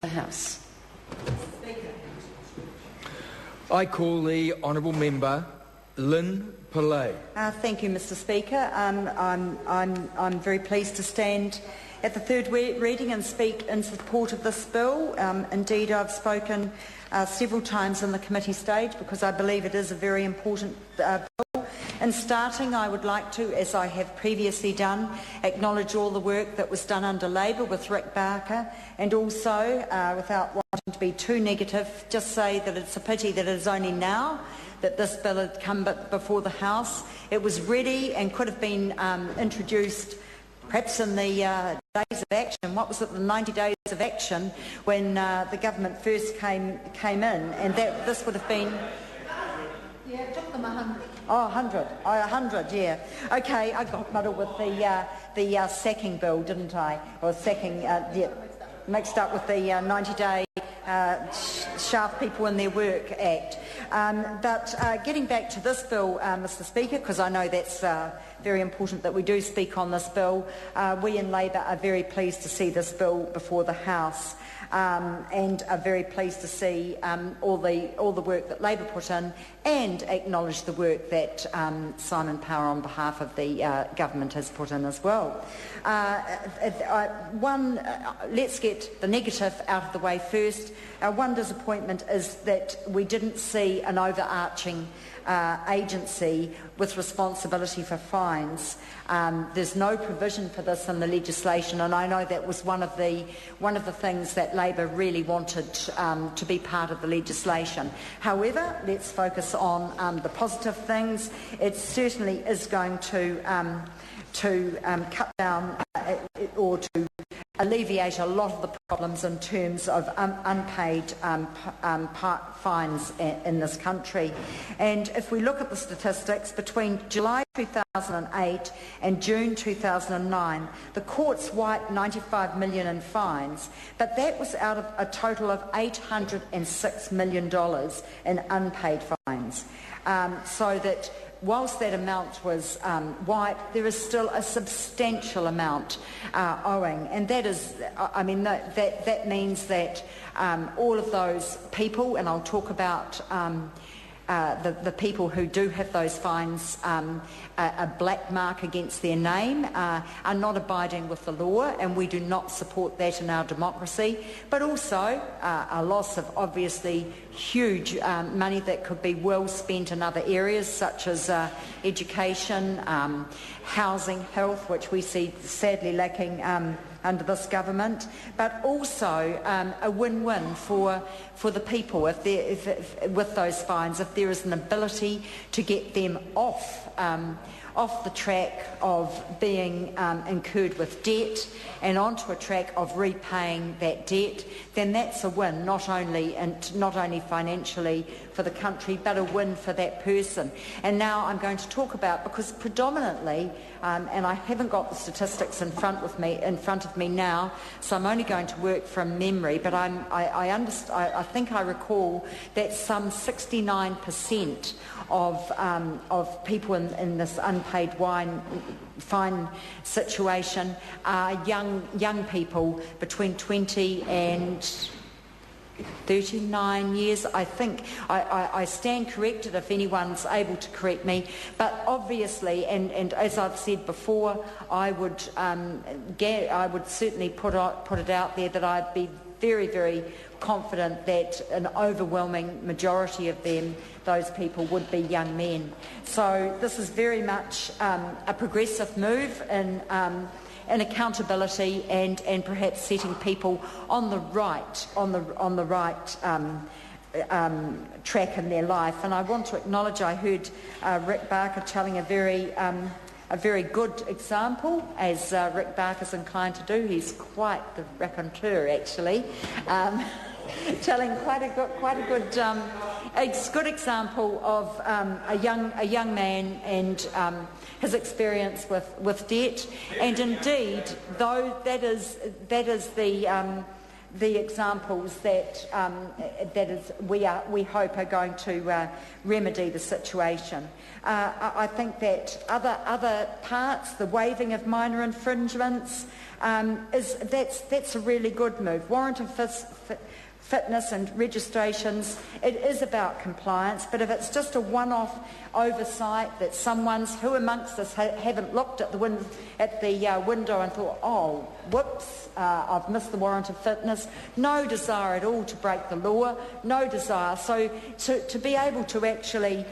the House. I call the honourable member Lynn Pillay. Thank you, Mr. Speaker. I'm very pleased to stand at the third reading and speak in support of this bill. Indeed, I've spoken several times in the committee stage because I believe it is a very important bill. In starting, I would like to, as I have previously done, acknowledge all the work that was done under Labor with Rick Barker, and also, without wanting to be too negative, just say that it's a pity that it is only now that this bill had come before the House. It was ready and could have been introduced perhaps in the days of action. What was it, the 90 days of action, when the government first came in, and that this would have been... Yeah, it took them 100. Oh, 100. Oh, 100, yeah. Okay, I got muddled with the sacking bill, didn't I? Or sacking, yeah, mixed up with the 90-day Shaft People in Their Work Act. But getting back to this bill, Mr. Speaker, because I know that's very important that we do speak on this bill, we in Labor are very pleased to see this bill before the House. And are very pleased to see all the work that Labor put in, and acknowledge the work that Simon Power on behalf of the government has put in as well. Let's get the negative out of the way first. One disappointment is that we didn't see an overarching agency with responsibility for fines. There's no provision for this in the legislation, and I know that was one of the things that Labor really wanted to be part of the legislation. However, let's focus on the positive things. It certainly is going to cut down or to alleviate a lot of the problems in terms of unpaid fines in this country. And if we look at the statistics, between July 2008 and June 2009, the courts wiped $95 million in fines, but that was out of a total of $806 million in unpaid fines. So that whilst that amount was wiped, there is still a substantial amount owing, and that is, I mean, that means that all of those people, and I'll talk about the people who do have those fines, a black mark against their name, are not abiding with the law, and we do not support that in our democracy, but also a loss of obviously huge money that could be well spent in other areas such as education, housing, health, which we see sadly lacking under this government, but also a win-win for the people with those fines, if there is an ability to get them off the track of being incurred with debt and onto a track of repaying that debt, then that's a win, not only financially for the country, but a win for that person. And now I'm going to talk about, because predominantly, and I haven't got the statistics in front of me now, so I'm only going to work from memory, but I think I recall that some 69% of people in this unpaid fine situation are young people between 20 and 39 years, I think. I stand corrected if anyone's able to correct me, but obviously, and as I've said before, I would certainly put it out there that I'd be very, very confident that an overwhelming majority of them, those people, would be young men. So this is very much a progressive move in accountability and perhaps setting people on the right track in their life. And I want to acknowledge, I heard Rick Barker telling a very good example, as Rick Barker's inclined to do. He's quite the raconteur, actually. Telling quite a good example of a young man and his experience with debt, and indeed, though that is the examples that we hope are going to remedy the situation. I think that other parts, the waiving of minor infringements, that's a really good move. Warrant of fitness and registrations, it is about compliance, but if it's just a one-off oversight that who amongst us haven't looked at the window and thought, oh, whoops, I've missed the warrant of fitness, no desire at all to break the law, no desire. So to be able to actually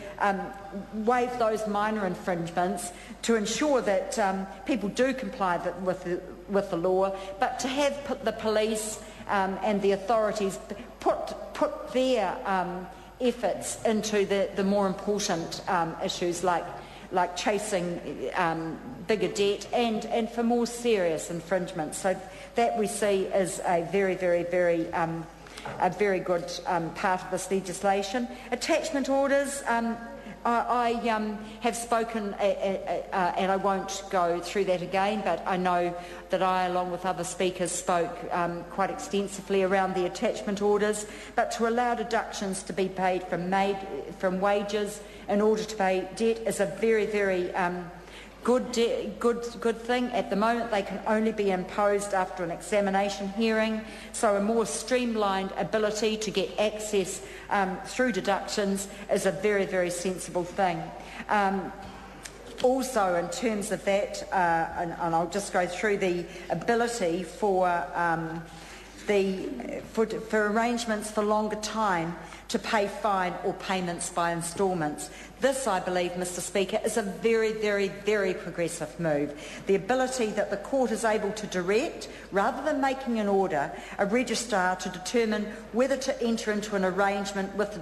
waive those minor infringements to ensure that people do comply with the law, but to have the police and the authorities put their efforts into the more important issues like chasing bigger debt and for more serious infringements. So that we see as a very, very, very a very good part of this legislation. Attachment orders. I have spoken, and I won't go through that again, but I know that I, along with other speakers, spoke quite extensively around the attachment orders. But to allow deductions to be paid from wages in order to pay debt is a very, very good thing. At the moment, they can only be imposed after an examination hearing, so a more streamlined ability to get access through deductions is a very, very sensible thing. Also, in terms of that, and I'll just go through the ability for arrangements for longer time to pay fine or payments by instalments. This, I believe, Mr. Speaker, is a very, very, very progressive move. The ability that the court is able to direct, rather than making an order, a registrar to determine whether to enter into an arrangement with the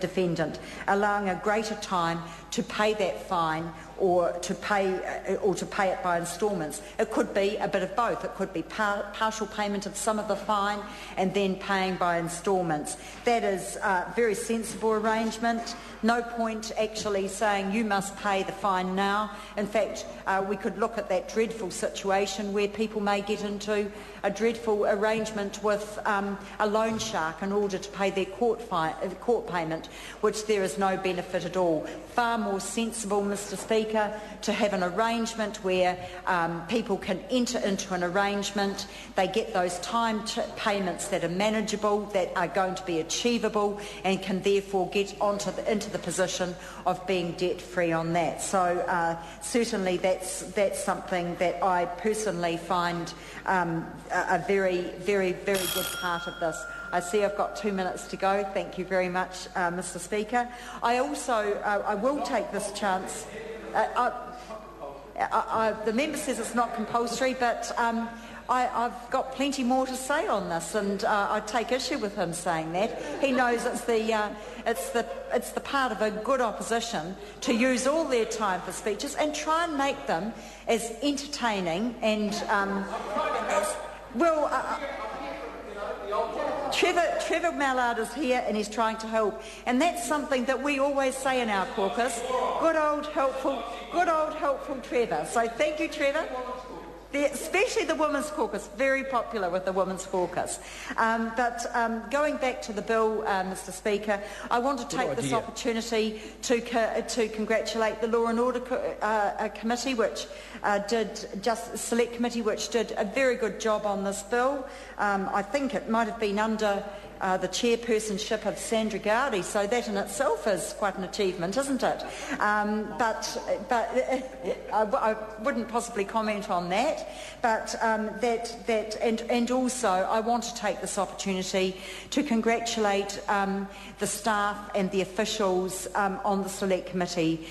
defendant, allowing a greater time to pay that fine or to pay it by instalments. It could be a bit of both. It could be partial payment of some of the fine and then paying by instalments. That is a very sensible arrangement. No point actually saying you must pay the fine now. In fact, we could look at that dreadful situation where people may get into a dreadful arrangement with a loan shark in order to pay their court payment, which there is no benefit at all. Far more sensible, Mr. Speaker, to have an arrangement where people can enter into an arrangement, they get those time payments that are manageable, that are going to be achievable, and can therefore get into the position of being debt-free on that. So certainly that's something that I personally find a very, very, very good part of this. I see I've got 2 minutes to go. Thank you very much, Mr. Speaker. I also I will take this chance. The member says it's not compulsory, but I've got plenty more to say on this, and I take issue with him saying that. He knows it's the part of a good opposition to use all their time for speeches and try and make them as entertaining and Trevor Mallard is here and he's trying to help, and that's something that we always say in our caucus. Good old helpful Trevor. So thank you, Trevor. Especially the Women's Caucus, very popular with the Women's Caucus. But going back to the bill, Mr. Speaker, I want to take this opportunity to congratulate the Law and Order Committee, Select Committee, which did a very good job on this bill. I think it might have been under the chairpersonship of Sandra Gowdy, so that in itself is quite an achievement, isn't it? But I wouldn't possibly comment on that. But and also I want to take this opportunity to congratulate the staff and the officials on the Select Committee.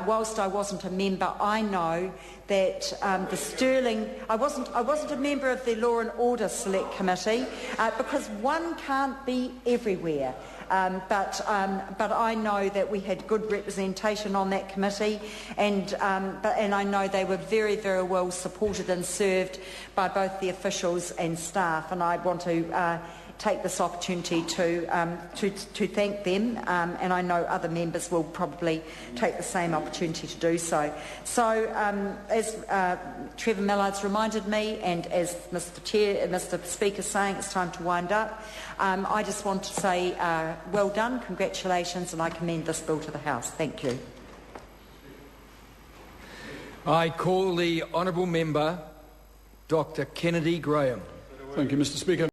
Whilst I wasn't a member, I know that I wasn't a member of the Law and Order Select Committee because one can't be everywhere. But I know that we had good representation on that committee, and I know they were very, very well supported and served by both the officials and staff, and I want to take this opportunity to thank them, and I know other members will probably take the same opportunity to do so. So, as Trevor Mallard's reminded me, and as Mr. Speaker is saying, it's time to wind up. I just want to say well done, congratulations, and I commend this bill to the House. Thank you. I call the honourable member, Dr. Kennedy Graham. Thank you, Mr. Speaker.